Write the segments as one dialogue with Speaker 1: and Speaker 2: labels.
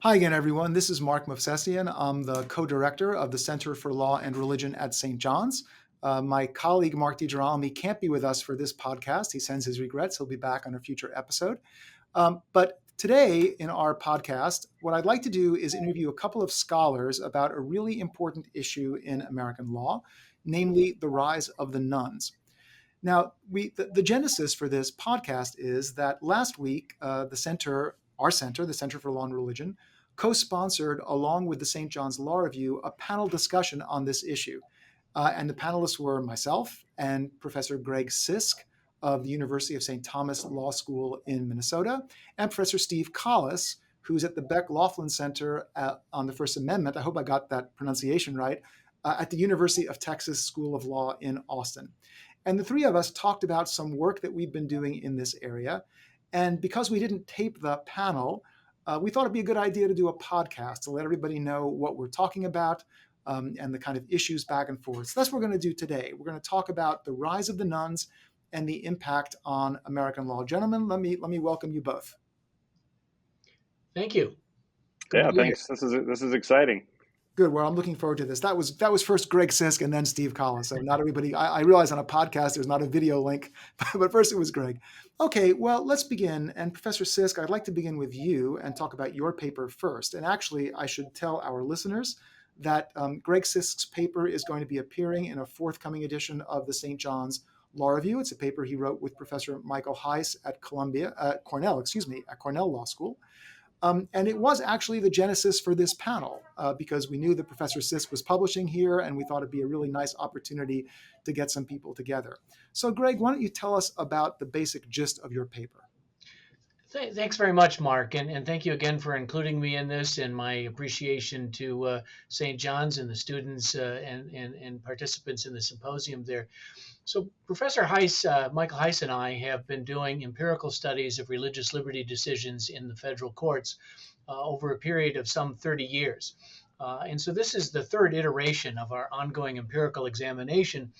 Speaker 1: Hi again, everyone. This is Mark Movsesian. I'm the co-director of the Center for Law and Religion at St. John's. My colleague, Mark DiGirolamo, can't be with us for this podcast. He sends his regrets. He'll be back on a future episode. But today in our podcast, what I'd like to do is interview a couple of scholars about a really important issue in American law, namely the rise of the nuns. Now, the genesis for this podcast is that last week, our center, the Center for Law and Religion, co-sponsored, along with the St. John's Law Review, a panel discussion on this issue. And the panelists were myself and Professor Greg Sisk of the University of St. Thomas Law School in Minnesota, and Professor Steve Collis, who's at the Beck Laughlin Center on the First Amendment. I hope I got that pronunciation right, at the University of Texas School of Law in Austin. And the three of us talked about some work that we've been doing in this area. And because we didn't tape the panel, we thought it'd be a good idea to do a podcast to let everybody know what we're talking about and the kind of issues back and forth. So that's what we're going to do today. We're going to talk about the rise of the nuns and the impact on American law. Gentlemen, let me welcome you both.
Speaker 2: Thank you.
Speaker 3: Yeah, thanks. This is exciting.
Speaker 1: Good. Well, I'm looking forward to this. That was first Greg Sisk and then Steve Collins. So not everybody. I realize on a podcast there's not a video link, but first it was Greg. Okay. Well, let's begin. And Professor Sisk, I'd like to begin with you and talk about your paper first. And actually, I should tell our listeners that Greg Sisk's paper is going to be appearing in a forthcoming edition of the St. John's Law Review. It's a paper he wrote with Professor Michael Heiss at Cornell Law School. And it was actually the genesis for this panel because we knew that Professor Sisk was publishing here and we thought it'd be a really nice opportunity to get some people together. So Greg, why don't you tell us about the basic gist of your paper?
Speaker 2: Thanks very much, Mark, and thank you again for including me in this, and my appreciation to St. John's and the students and participants in the symposium there. So Professor Heiss, Michael Heiss, and I have been doing empirical studies of religious liberty decisions in the federal courts over a period of some 30 years. And so this is the third iteration of our ongoing empirical examination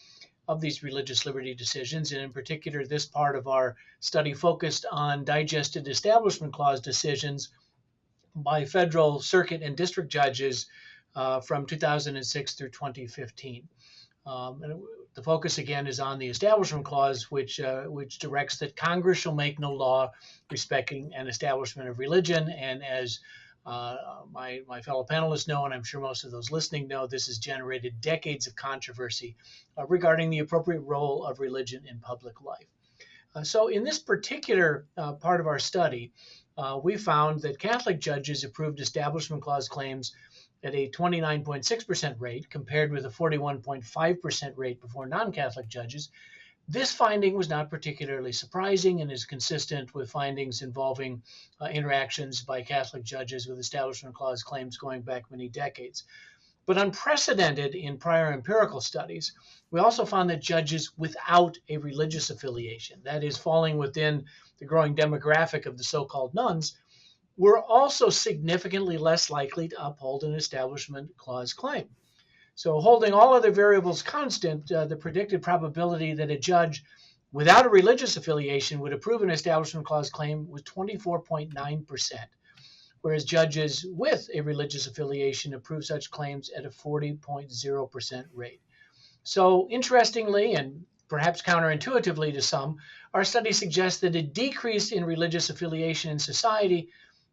Speaker 2: of these religious liberty decisions. And in particular, this part of our study focused on digested Establishment Clause decisions by federal circuit and district judges from 2006 through 2015. And the focus again is on the Establishment Clause, which directs that Congress shall make no law respecting an establishment of religion. And as my fellow panelists know, and I'm sure most of those listening know, this has generated decades of controversy regarding the appropriate role of religion in public life. So in this particular part of our study, we found that Catholic judges approved Establishment Clause claims at a 29.6% rate compared with a 41.5% rate before non-Catholic judges. This finding was not particularly surprising and is consistent with findings involving interactions by Catholic judges with Establishment Clause claims going back many decades. But unprecedented in prior empirical studies, we also found that judges without a religious affiliation, that is, falling within the growing demographic of the so-called nuns, were also significantly less likely to uphold an Establishment Clause claim. So holding all other variables constant, the predicted probability that a judge without a religious affiliation would approve an Establishment Clause claim was 24.9%, whereas judges with a religious affiliation approve such claims at a 40.0% rate. So interestingly, and perhaps counterintuitively to some, our study suggests that a decrease in religious affiliation in society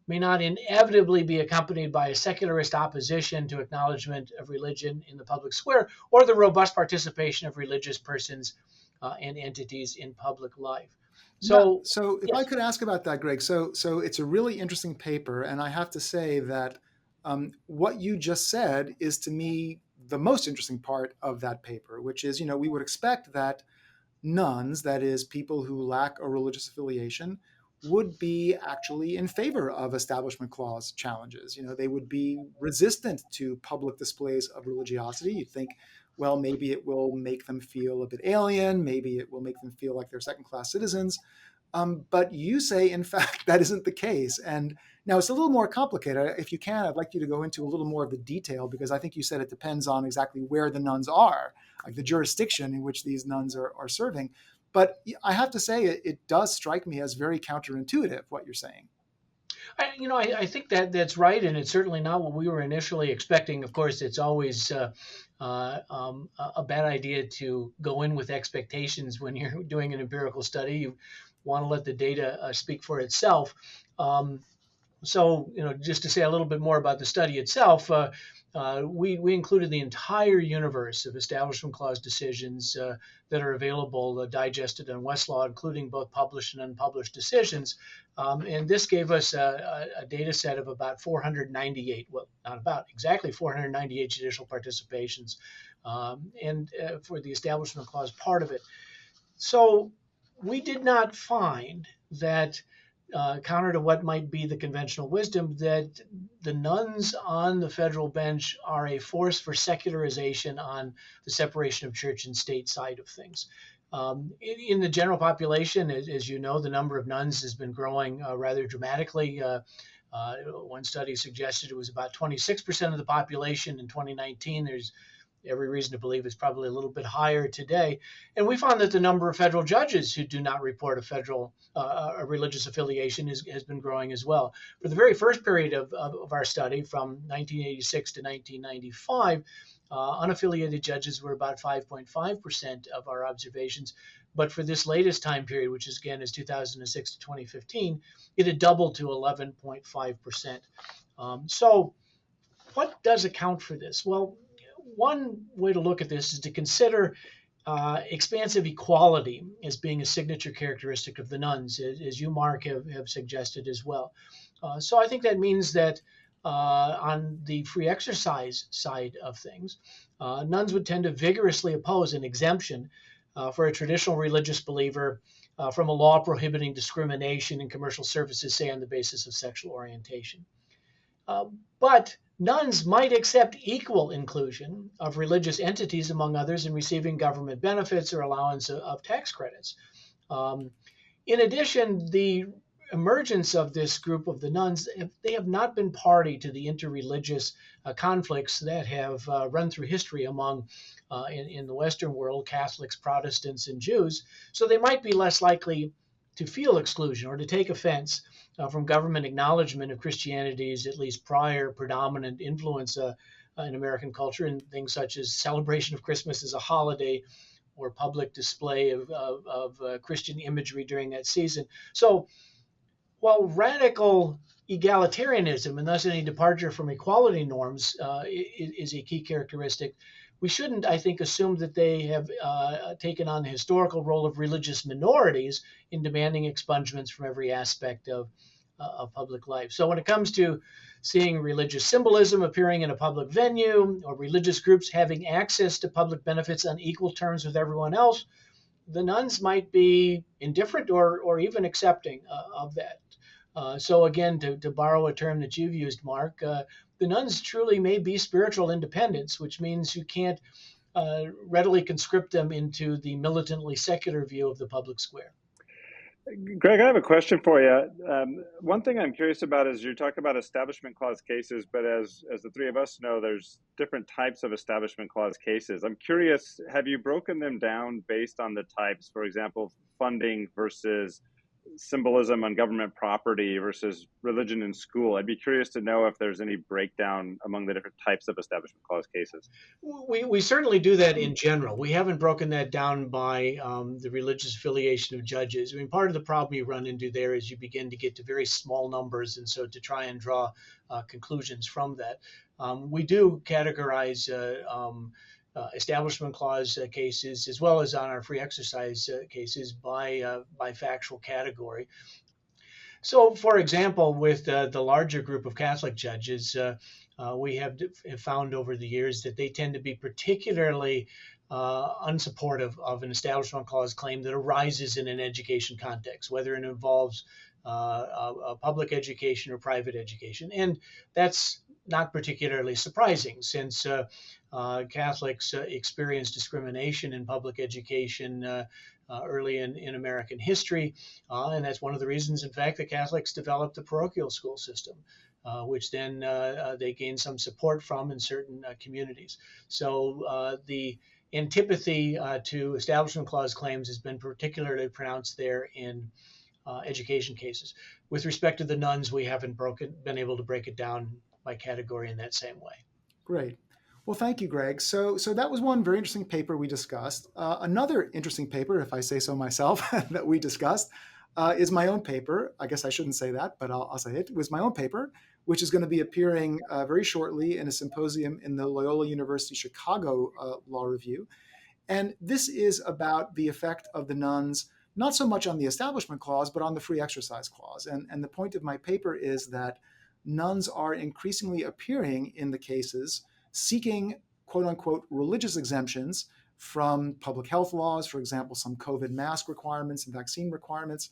Speaker 2: may not inevitably be accompanied by a secularist opposition to acknowledgement of religion in the public square or the robust participation of religious persons and entities in public life.
Speaker 1: So if I could ask about that, Greg, so it's a really interesting paper, and I have to say that what you just said is to me the most interesting part of that paper, which is, we would expect that nuns, that is, people who lack a religious affiliation, would be actually in favor of Establishment Clause challenges. They would be resistant to public displays of religiosity. You'd think, well, maybe it will make them feel a bit alien. Maybe it will make them feel like they're second-class citizens. But you say, in fact, that isn't the case. And now it's a little more complicated. If you can, I'd like you to go into a little more of the detail, because I think you said it depends on exactly where the nuns are, like the jurisdiction in which these nuns are serving. But I have to say, it does strike me as very counterintuitive, what you're saying.
Speaker 2: I think that that's right, and it's certainly not what we were initially expecting. Of course, it's always a bad idea to go in with expectations when you're doing an empirical study. You want to let the data speak for itself. Um, so, just to say a little bit more about the study itself, we included the entire universe of Establishment Clause decisions that are available, digested on Westlaw, including both published and unpublished decisions. And this gave us a data set of about 498, well, not about, exactly 498 judicial participations, and for the Establishment Clause part of it. So we did not find that, counter to what might be the conventional wisdom, that the nuns on the federal bench are a force for secularization on the separation of church and state side of things. In the general population, as you know, the number of nuns has been growing rather dramatically. One study suggested it was about 26% of the population in 2019. There's every reason to believe it's probably a little bit higher today. And we found that the number of federal judges who do not report a religious affiliation has been growing as well. For the very first period of our study, from 1986 to 1995, unaffiliated judges were about 5.5% of our observations. But for this latest time period, which is 2006 to 2015, it had doubled to 11.5%. So what does account for this? Well, one way to look at this is to consider expansive equality as being a signature characteristic of the nuns, as you, Mark, have suggested as well. So I think that means that on the free exercise side of things, nuns would tend to vigorously oppose an exemption for a traditional religious believer from a law prohibiting discrimination in commercial services, say on the basis of sexual orientation. But nuns might accept equal inclusion of religious entities, among others, in receiving government benefits or allowance of tax credits. In addition, the emergence of this group of the nuns, they have not been party to the interreligious conflicts that have run through history among, in the Western world, Catholics, Protestants, and Jews. So they might be less likely to feel exclusion or to take offense from government acknowledgement of Christianity's at least prior predominant influence in American culture, in things such as celebration of Christmas as a holiday or public display of Christian imagery during that season. So while radical egalitarianism, and thus any departure from equality norms, is a key characteristic, we shouldn't, I think, assume that they have taken on the historical role of religious minorities in demanding expungements from every aspect of public life. So when it comes to seeing religious symbolism appearing in a public venue or religious groups having access to public benefits on equal terms with everyone else, the nuns might be indifferent or even accepting of that. So again, to borrow a term that you've used, Mark, the nuns truly may be spiritual independents, which means you can't readily conscript them into the militantly secular view of the public square.
Speaker 3: Greg, I have a question for you. One thing I'm curious about is you talk about Establishment Clause cases, but as the three of us know, there's different types of Establishment Clause cases. I'm curious, have you broken them down based on the types, for example, funding versus symbolism on government property versus religion in school? I'd be curious to know if there's any breakdown among the different types of Establishment Clause cases.
Speaker 2: We certainly do that in general. We haven't broken that down by the religious affiliation of judges. I mean, part of the problem you run into there is you begin to get to very small numbers, and so to try and draw conclusions from that. We do categorize Establishment Clause cases, as well as on our free exercise cases, by factual category. So, for example, with the larger group of Catholic judges, we have found over the years that they tend to be particularly unsupportive of an Establishment Clause claim that arises in an education context, whether it involves a public education or private education. And that's not particularly surprising, since Catholics experienced discrimination in public education early in American history. And that's one of the reasons, in fact, that Catholics developed the parochial school system, which then they gained some support from in certain communities. So the antipathy to Establishment Clause claims has been particularly pronounced there in education cases. With respect to the nuns, we haven't been able to break it down by category in that same way.
Speaker 1: Great. Well, thank you, Greg. So that was one very interesting paper we discussed. Another interesting paper, if I say so myself, that we discussed is my own paper. I guess I shouldn't say that, but I'll say it. It was my own paper, which is going to be appearing very shortly in a symposium in the Loyola University Chicago Law Review. And this is about the effect of the nuns, not so much on the Establishment Clause, but on the Free Exercise Clause. And the point of my paper is that nuns are increasingly appearing in the cases seeking quote unquote religious exemptions from public health laws, for example, some COVID mask requirements and vaccine requirements.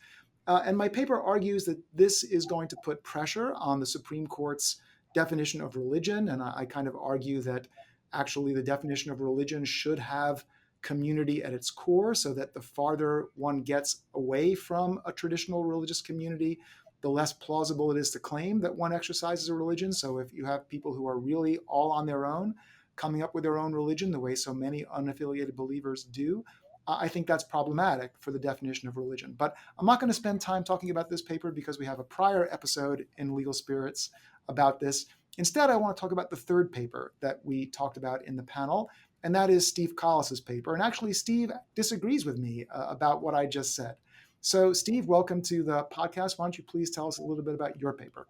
Speaker 1: And my paper argues that this is going to put pressure on the Supreme Court's definition of religion. And I kind of argue that actually the definition of religion should have community at its core, so that the farther one gets away from a traditional religious community, the less plausible it is to claim that one exercises a religion. So if you have people who are really all on their own, coming up with their own religion, the way so many unaffiliated believers do, I think that's problematic for the definition of religion. But I'm not going to spend time talking about this paper because we have a prior episode in Legal Spirits about this. Instead, I want to talk about the third paper that we talked about in the panel, and that is Steve Collis's paper. And actually, Steve disagrees with me about what I just said. So, Steve, welcome to the podcast. Why don't you please tell us a little bit about your paper?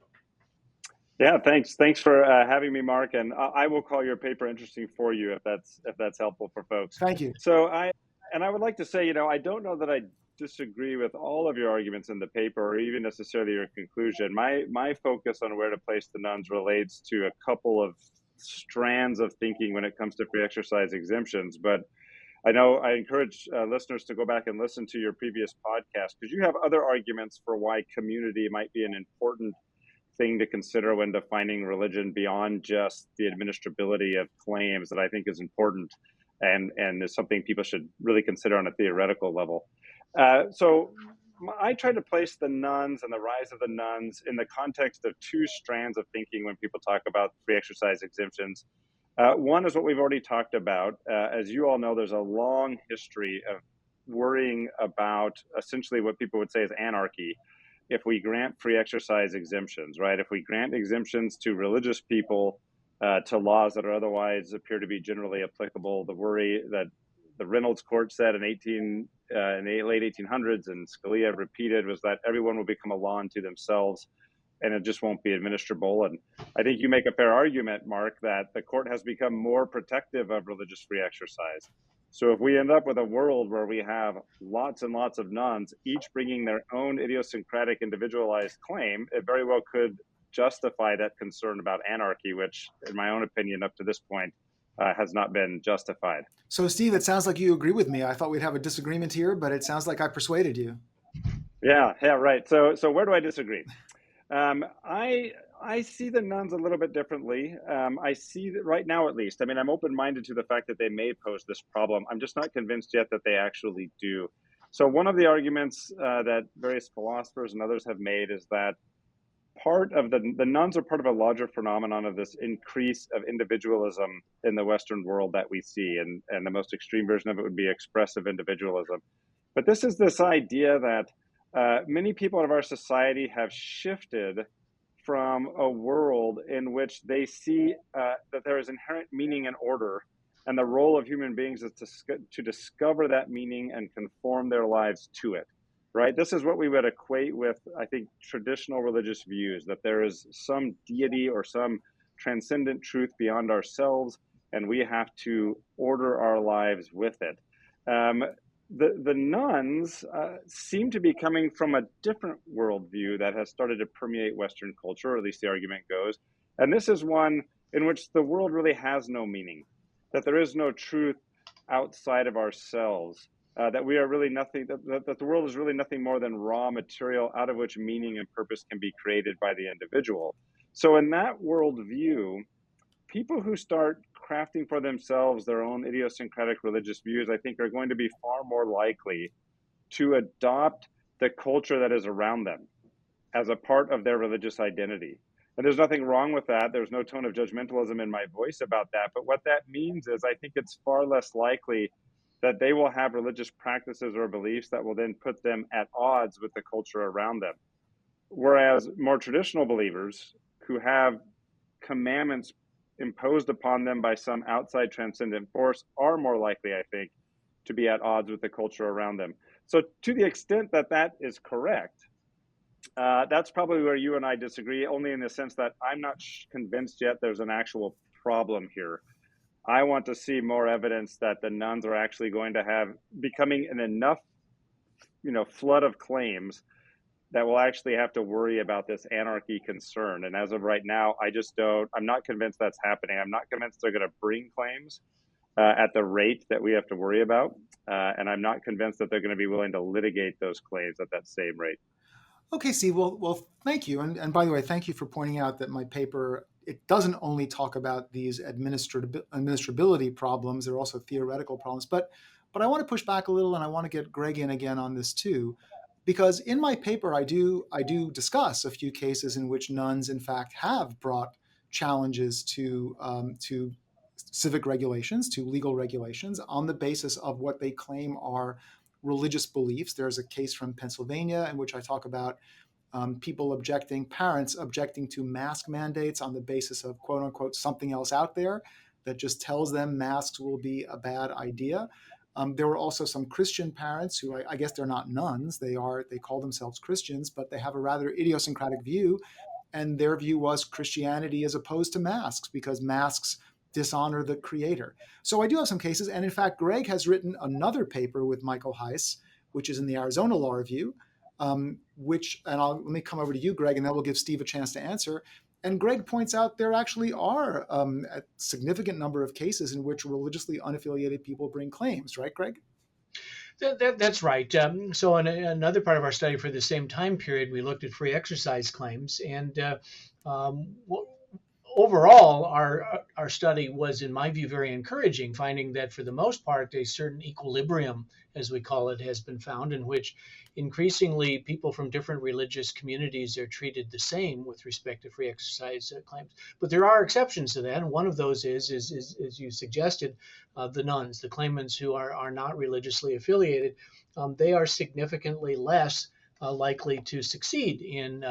Speaker 3: Yeah, thanks. Thanks for having me, Mark. And I will call your paper interesting for you if that's helpful for folks.
Speaker 1: Thank you.
Speaker 3: So I would like to say, I don't know that I disagree with all of your arguments in the paper or even necessarily your conclusion. My focus on where to place the nuns relates to a couple of strands of thinking when it comes to free exercise exemptions. But I know I encourage listeners to go back and listen to your previous podcast, because you have other arguments for why community might be an important thing to consider when defining religion beyond just the administrability of claims, that I think is important and is something people should really consider on a theoretical level. So I try to place the nuns and the rise of the nuns in the context of two strands of thinking when people talk about free exercise exemptions. One is what we've already talked about. As you all know, there's a long history of worrying about essentially what people would say is anarchy if we grant free exercise exemptions, right? If we grant exemptions to religious people, to laws that are otherwise appear to be generally applicable, the worry that the Reynolds Court said in the late 1800s, and Scalia repeated, was that everyone will become a law unto themselves, and it just won't be administrable. And I think you make a fair argument, Mark, that the court has become more protective of religious free exercise. So if we end up with a world where we have lots and lots of nuns, each bringing their own idiosyncratic individualized claim, it very well could justify that concern about anarchy, which, in my own opinion, up to this point, has not been justified.
Speaker 1: So, Steve, it sounds like you agree with me. I thought we'd have a disagreement here, but it sounds like I persuaded you.
Speaker 3: Yeah, right. So where do I disagree? I see the nuns a little bit differently. I see that right now, at least. I mean, I'm open-minded to the fact that they may pose this problem. I'm just not convinced yet that they actually do. So one of the arguments that various philosophers and others have made is that part of the nuns are part of a larger phenomenon of this increase of individualism in the Western world that we see. And the most extreme version of it would be expressive individualism. But this is this idea that many people of our society have shifted from a world in which they see that there is inherent meaning and order, and the role of human beings is to discover that meaning and conform their lives to it, right? This is what we would equate with, I think, traditional religious views, that there is some deity or some transcendent truth beyond ourselves, and we have to order our lives with it. The nuns seem to be coming from a different worldview that has started to permeate Western culture, or at least the argument goes. And this is one in which the world really has no meaning, that there is no truth outside of ourselves, that we are really nothing, that the world is really nothing more than raw material out of which meaning and purpose can be created by the individual. So in that worldview, people who start crafting for themselves their own idiosyncratic religious views, I think, are going to be far more likely to adopt the culture that is around them as a part of their religious identity. And there's nothing wrong with that. There's no tone of judgmentalism in my voice about that. But what that means is I think it's far less likely that they will have religious practices or beliefs that will then put them at odds with the culture around them. Whereas more traditional believers who have commandments imposed upon them by some outside transcendent force are more likely, I think, to be at odds with the culture around them. So, to the extent that that is correct, that's probably where you and I disagree, only in the sense that I'm not convinced yet there's an actual problem here. I want to see more evidence that the nuns are actually going to have becoming an enough, flood of claims that we'll actually have to worry about this anarchy concern. And as of right now, I'm not convinced that's happening. I'm not convinced they're going to bring claims at the rate that we have to worry about. And I'm not convinced that they're going to be willing to litigate those claims at that same rate.
Speaker 1: Okay, Steve. Well, thank you. And by the way, thank you for pointing out that my paper, it doesn't only talk about these administrability problems. There are also theoretical problems. But I want to push back a little, and I want to get Greg in again on this too, because in my paper I do discuss a few cases in which nuns, in fact, have brought challenges to civic regulations, to legal regulations, on the basis of what they claim are religious beliefs. There's a case from Pennsylvania in which I talk about parents objecting to mask mandates on the basis of quote unquote something else out there that just tells them masks will be a bad idea. There were also some Christian parents who I guess they're not nuns. They call themselves Christians, but they have a rather idiosyncratic view. And their view was Christianity is opposed to masks because masks dishonor the creator. So I do have some cases. And in fact, Greg has written another paper with Michael Heiss, which is in the Arizona Law Review, let me come over to you, Greg, and then we'll give Steve a chance to answer. And Greg points out there actually are a significant number of cases in which religiously unaffiliated people bring claims, right, Greg?
Speaker 2: That's right. So in another part of our study for the same time period, we looked at free exercise claims. And overall, our study was, in my view, very encouraging, finding that for the most part, a certain equilibrium, as we call it, has been found, in which increasingly people from different religious communities are treated the same with respect to free exercise claims. But there are exceptions to that, and one of those is as you suggested, the nuns, the claimants who are not religiously affiliated. They are significantly less likely to succeed in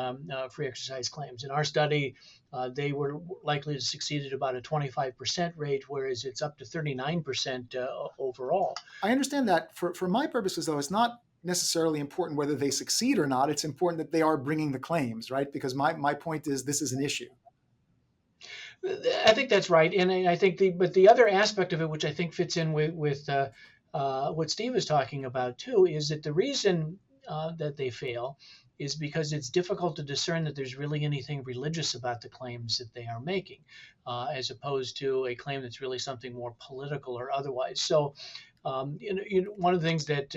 Speaker 2: free exercise claims. In our study, they were likely to succeed at about a 25% rate, whereas it's up to 39% overall.
Speaker 1: I understand that. For my purposes, though, it's not necessarily important whether they succeed or not. It's important that they are bringing the claims, right? Because my point is this is an issue.
Speaker 2: I think that's right, and I think the other aspect of it, which I think fits in with what Steve is talking about too, is that the reason that they fail is because it's difficult to discern that there's really anything religious about the claims that they are making, as opposed to a claim that's really something more political or otherwise. So, one of the things that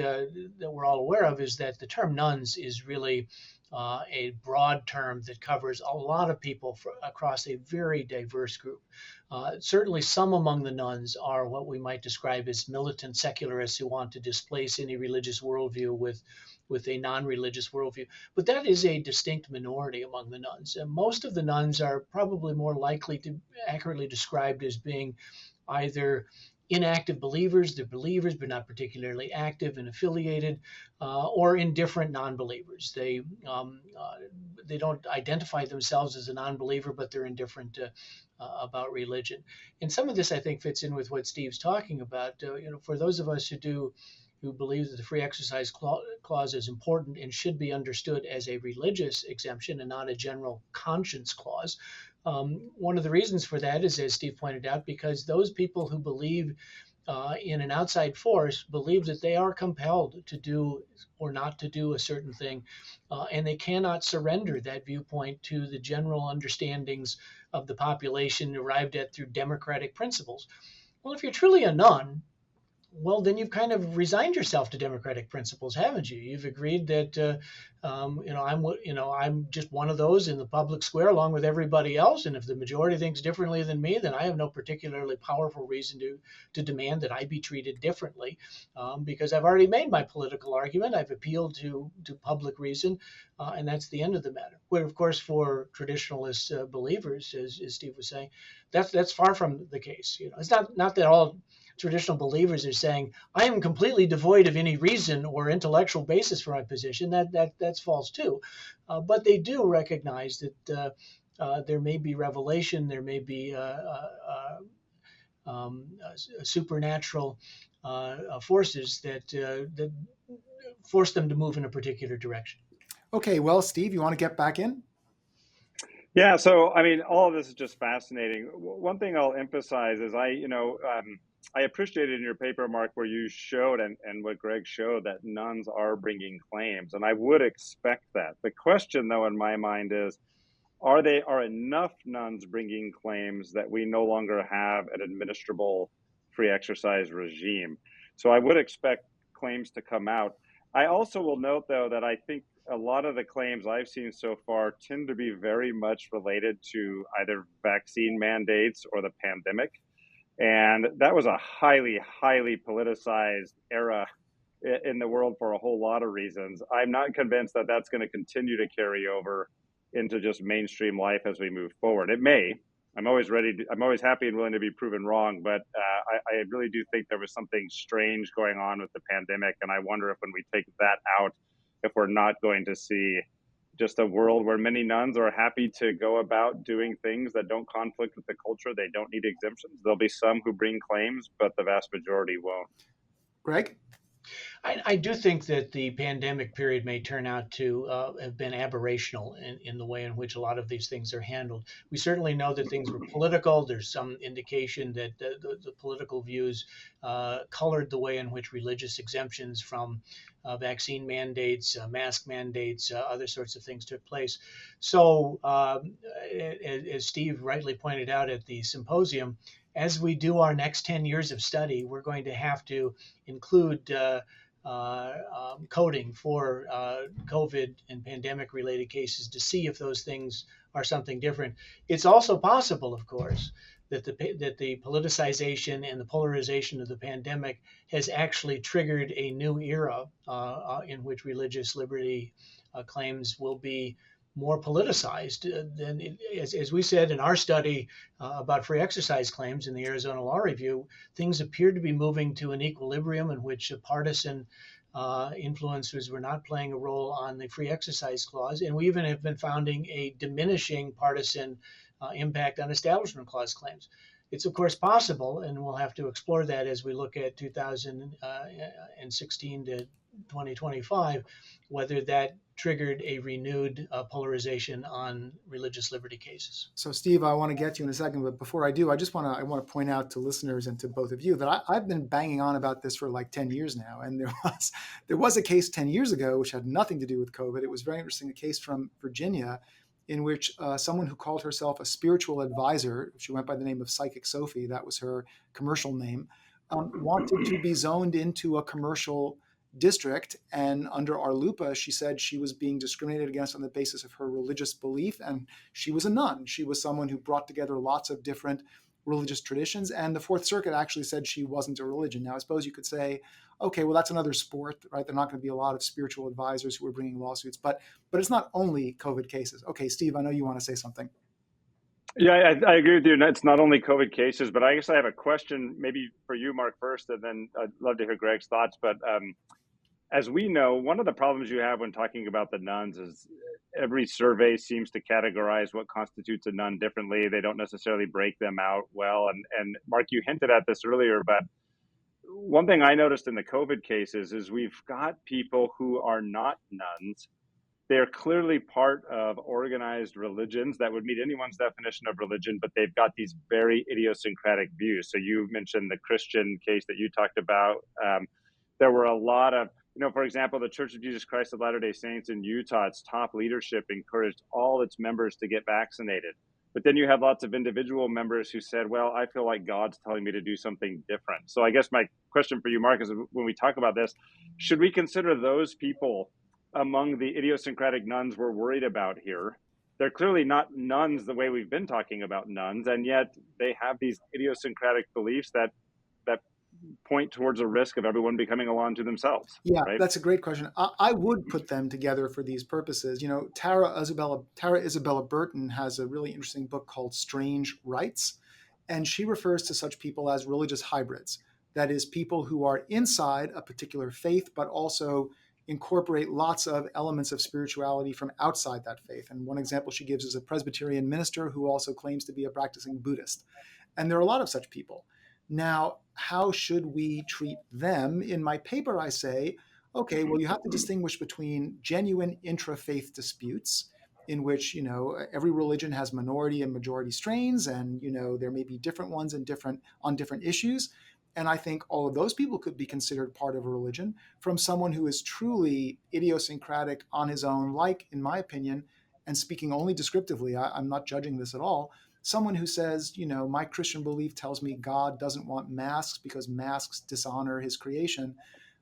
Speaker 2: we're all aware of is that the term nuns is really a broad term that covers a lot of people across a very diverse group. Certainly some among the nuns are what we might describe as militant secularists who want to displace any religious worldview with a non-religious worldview. But that is a distinct minority among the nuns. And most of the nuns are probably more likely to accurately described as being either inactive believers, they're believers but not particularly active and affiliated, or indifferent non-believers. They don't identify themselves as a non-believer, but they're indifferent about religion. And some of this, I think, fits in with what Steve's talking about. For those of us who believe that the free exercise clause is important and should be understood as a religious exemption and not a general conscience clause. One of the reasons for that is, as Steve pointed out, because those people who believe in an outside force believe that they are compelled to do or not to do a certain thing, and they cannot surrender that viewpoint to the general understandings of the population arrived at through democratic principles. Well, if you're truly a nun, well, then you've kind of resigned yourself to democratic principles, haven't you? You've agreed that, I'm just one of those in the public square along with everybody else. And if the majority thinks differently than me, then I have no particularly powerful reason to demand that I be treated differently, because I've already made my political argument. I've appealed to public reason, and that's the end of the matter. Where, of course, for traditionalist believers, as Steve was saying, that's far from the case. It's not that all traditional believers are saying, I am completely devoid of any reason or intellectual basis for my position. That's false too. But they do recognize that there may be revelation, there may be supernatural forces that force them to move in a particular direction.
Speaker 1: Okay, well, Steve, you want to get back in?
Speaker 3: Yeah, so I mean, all of this is just fascinating. One thing I'll emphasize is I appreciated in your paper, Mark, where you showed and what Greg showed that nuns are bringing claims, and I would expect that. The question, though, in my mind is, are enough nuns bringing claims that we no longer have an administrable free exercise regime? So I would expect claims to come out. I also will note, though, that I think a lot of the claims I've seen so far tend to be very much related to either vaccine mandates or the pandemic. And that was a highly, highly politicized era in the world for a whole lot of reasons. I'm not convinced that that's going to continue to carry over into just mainstream life as we move forward. It may. I'm always I'm always happy and willing to be proven wrong, but I really do think there was something strange going on with the pandemic, and I wonder if when we take that out, if we're not going to see just a world where many nuns are happy to go about doing things that don't conflict with the culture. They don't need exemptions. There'll be some who bring claims, but the vast majority won't.
Speaker 1: Greg?
Speaker 2: I do think that the pandemic period may turn out to have been aberrational in the way in which a lot of these things are handled. We certainly know that things were political. There's some indication that the political views colored the way in which religious exemptions from vaccine mandates, mask mandates, other sorts of things took place. So, as Steve rightly pointed out at the symposium, as we do our next 10 years of study, we're going to have to include coding for COVID and pandemic related cases to see if those things are something different. It's also possible, of course, that the politicization and the polarization of the pandemic has actually triggered a new era in which religious liberty claims will be more politicized than as we said in our study about free exercise claims in the Arizona Law Review. Things appeared to be moving to an equilibrium in which partisan influencers were not playing a role on the free exercise clause, and we even have been finding a diminishing partisan impact on establishment clause claims. It's of course possible, and we'll have to explore that as we look at 2016 to 2025, whether that triggered a renewed polarization on religious liberty cases.
Speaker 1: So, Steve, I want to get to you in a second, but before I do, I want to point out to listeners and to both of you that I've been banging on about this for like 10 years now, and there was a case 10 years ago which had nothing to do with COVID. It was very interesting, a case from Virginia in which someone who called herself a spiritual advisor, she went by the name of Psychic Sophie, that was her commercial name, wanted to be zoned into a commercial district. And under our LUPA, she said she was being discriminated against on the basis of her religious belief. And she was a nun. She was someone who brought together lots of different religious traditions. And the Fourth Circuit actually said she wasn't a religion. Now, I suppose you could say, okay, well, that's another sport, right? There are not going to be a lot of spiritual advisors who are bringing lawsuits, but it's not only COVID cases. Okay, Steve, I know you want to say something.
Speaker 3: Yeah, I agree with you. It's not only COVID cases, but I guess I have a question maybe for you, Mark, first, and then I'd love to hear Greg's thoughts. But as we know, one of the problems you have when talking about the nuns is every survey seems to categorize what constitutes a nun differently. They don't necessarily break them out well. And Mark, you hinted at this earlier, but one thing I noticed in the COVID cases is we've got people who are not nuns. They're clearly part of organized religions that would meet anyone's definition of religion, but they've got these very idiosyncratic views. So you mentioned the Christian case that you talked about. There were a lot of, for example, the Church of Jesus Christ of Latter-day Saints in Utah, its top leadership encouraged all its members to get vaccinated. But then you have lots of individual members who said, well, I feel like God's telling me to do something different. So I guess my question for you, Mark, is when we talk about this, should we consider those people among the idiosyncratic nuns we're worried about here? They're clearly not nuns the way we've been talking about nuns, and yet they have these idiosyncratic beliefs that point towards a risk of everyone becoming a law unto themselves.
Speaker 1: Yeah,
Speaker 3: right?
Speaker 1: That's a great question. I would put them together for these purposes. Tara Isabella Burton has a really interesting book called Strange Rites, and she refers to such people as religious hybrids. That is, people who are inside a particular faith, but also incorporate lots of elements of spirituality from outside that faith. And one example she gives is a Presbyterian minister who also claims to be a practicing Buddhist. And there are a lot of such people. Now, how should we treat them? In my paper, I say, okay, well, you have to distinguish between genuine intra-faith disputes in which, every religion has minority and majority strains, and, there may be different ones and on different issues. And I think all of those people could be considered part of a religion, from someone who is truly idiosyncratic on his own, like, in my opinion, and speaking only descriptively, I'm not judging this at all, someone who says, my Christian belief tells me God doesn't want masks because masks dishonor his creation.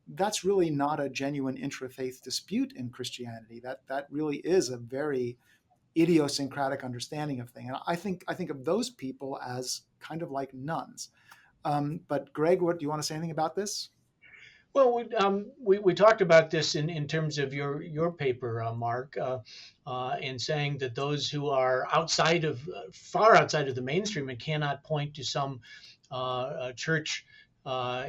Speaker 1: That's really not a genuine intra-faith dispute in Christianity. That really is a very idiosyncratic understanding of things. And I think of those people as kind of like nuns. But Greg, what do you want to say anything about this?
Speaker 2: Well, we talked about this in terms of your paper, Mark, in saying that those who are far outside of the mainstream and cannot point to some church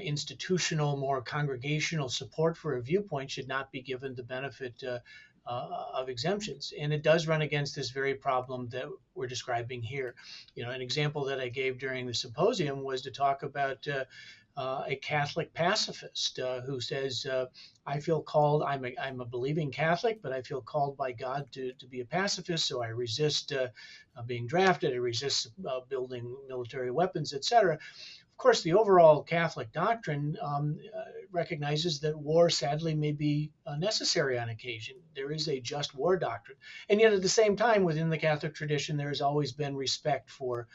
Speaker 2: institutional, more congregational support for a viewpoint should not be given the benefit of exemptions. And it does run against this very problem that we're describing here. An example that I gave during the symposium was to talk about a Catholic pacifist who says, I feel called, I'm a believing Catholic, but I feel called by God to be a pacifist, so I resist being drafted, I resist building military weapons, etc. Of course, the overall Catholic doctrine recognizes that war, sadly, may be necessary on occasion. There is a just war doctrine. And yet, at the same time, within the Catholic tradition, there has always been respect for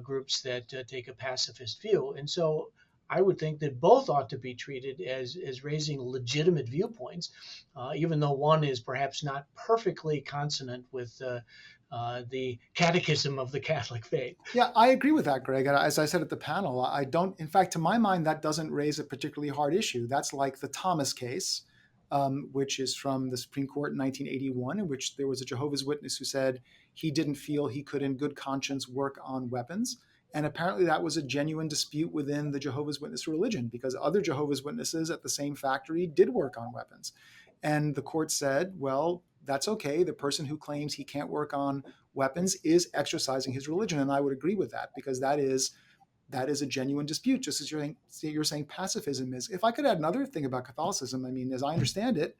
Speaker 2: groups that take a pacifist view. And so I would think that both ought to be treated as raising legitimate viewpoints, even though one is perhaps not perfectly consonant with the catechism of the Catholic faith.
Speaker 1: Yeah, I agree with that, Greg. As I said at the panel, I don't, in fact, to my mind, that doesn't raise a particularly hard issue. That's like the Thomas case, which is from the Supreme Court in 1981, in which there was a Jehovah's Witness who said he didn't feel he could in good conscience work on weapons. And apparently that was a genuine dispute within the Jehovah's Witness religion, because other Jehovah's Witnesses at the same factory did work on weapons. And the court said, well, that's okay. The person who claims he can't work on weapons is exercising his religion. And I would agree with that, because that is a genuine dispute, just as you're saying pacifism is. If I could add another thing about Catholicism, I mean, as I understand it,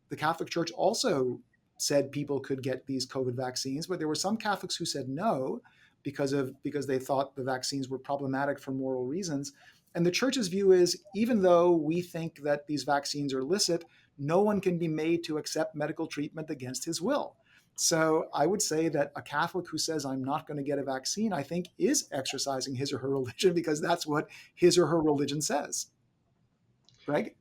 Speaker 1: the Catholic Church also said people could get these COVID vaccines, but there were some Catholics who said no, because they thought the vaccines were problematic for moral reasons. And the church's view is, even though we think that these vaccines are illicit, no one can be made to accept medical treatment against his will. So I would say that a Catholic who says, I'm not going to get a vaccine, I think is exercising his or her religion, because that's what his or her religion says. Greg?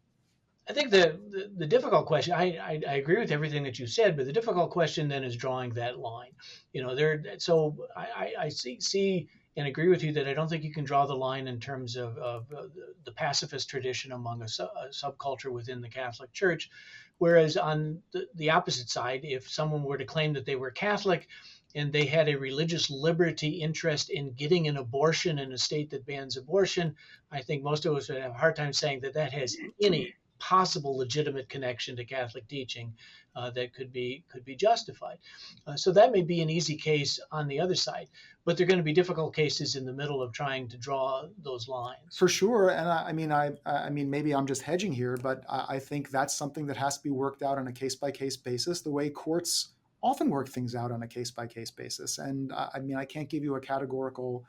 Speaker 2: I think the difficult question, I agree with everything that you said, but the difficult question then is drawing that line. So I see and agree with you that I don't think you can draw the line in terms of the pacifist tradition among a subculture within the Catholic Church. Whereas on the opposite side, if someone were to claim that they were Catholic and they had a religious liberty interest in getting an abortion in a state that bans abortion, I think most of us would have a hard time saying that has any possible legitimate connection to Catholic teaching that could be justified. So that may be an easy case on the other side, but there are going to be difficult cases in the middle of trying to draw those lines.
Speaker 1: For sure. And I mean, maybe I'm just hedging here, but I think that's something that has to be worked out on a case-by-case basis, the way courts often work things out on a case-by-case basis. And I can't give you a categorical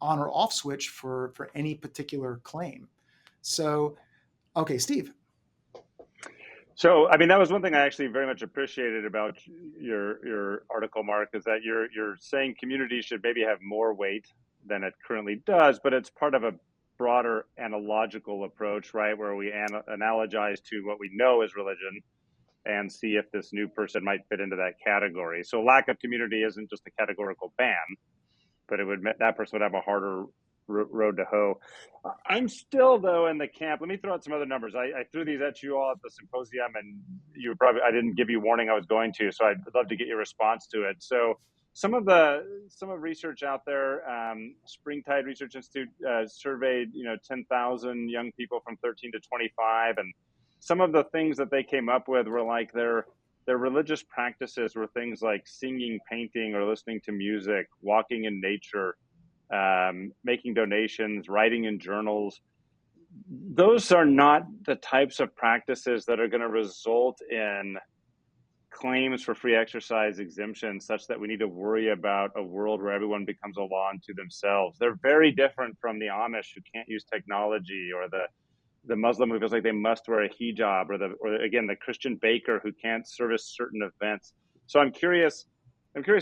Speaker 1: on or off switch for any particular claim. So, okay, Steve.
Speaker 3: So, that was one thing I actually very much appreciated about your article, Mark, is that you're saying community should maybe have more weight than it currently does, but it's part of a broader analogical approach, right, where we analogize to what we know is religion and see if this new person might fit into that category. So lack of community isn't just a categorical ban, but that person would have a harder road to hoe. I'm still, though, in the camp. Let me throw out some other numbers. I threw these at you all at the symposium, and I didn't give you warning I was going to, so I'd love to get your response to it. So some of research out there, Springtide Research Institute surveyed 10,000 young people from 13 to 25, and some of the things that they came up with were like their religious practices were things like singing, painting, or listening to music, walking in nature, making donations, writing in journals. Those are not the types of practices that are going to result in claims for free exercise exemption such that we need to worry about a world where everyone becomes a law unto themselves. They're very different from the Amish who can't use technology, or the Muslim who feels like they must wear a hijab, or again the Christian baker who can't service certain events. So I'm curious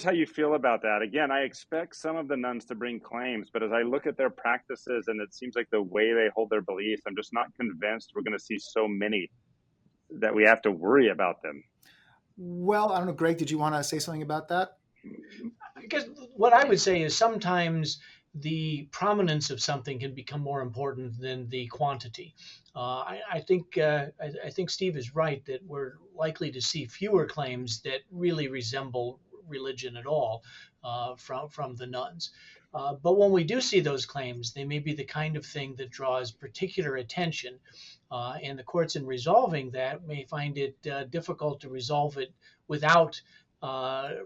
Speaker 3: how you feel about that. Again, I expect some of the nuns to bring claims, but as I look at their practices and it seems like the way they hold their beliefs, I'm just not convinced we're going to see so many that we have to worry about them.
Speaker 1: Well, I don't know, Greg, did you want to say something about that?
Speaker 2: I guess what I would say is sometimes the prominence of something can become more important than the quantity. I think Steve is right that we're likely to see fewer claims that really resemble religion at all from the nuns. But when we do see those claims, they may be the kind of thing that draws particular attention, and the courts in resolving that may find it difficult to resolve it without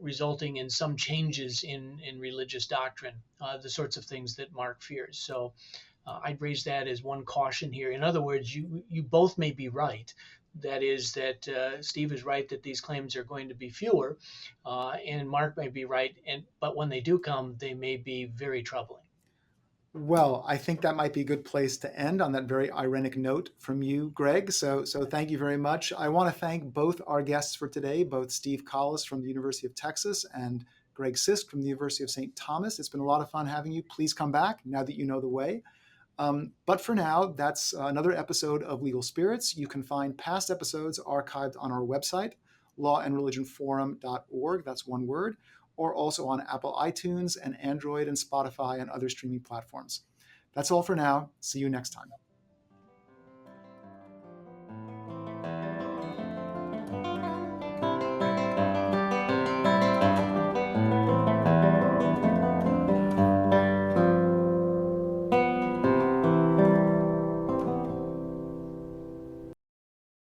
Speaker 2: resulting in some changes in religious doctrine, the sorts of things that Mark fears. So I'd raise that as one caution here. In other words, you both may be right. That is that Steve is right that these claims are going to be fewer, and Mark may be right. But when they do come, they may be very troubling.
Speaker 1: Well, I think that might be a good place to end on that very ironic note from you, Greg. So thank you very much. I want to thank both our guests for today, both Steve Collis from the University of Texas and Greg Sisk from the University of St. Thomas. It's been a lot of fun having you. Please come back now that you know the way. But for now, that's another episode of Legal Spirits. You can find past episodes archived on our website, lawandreligionforum.org. That's one word. Or also on Apple iTunes and Android and Spotify and other streaming platforms. That's all for now. See you next time.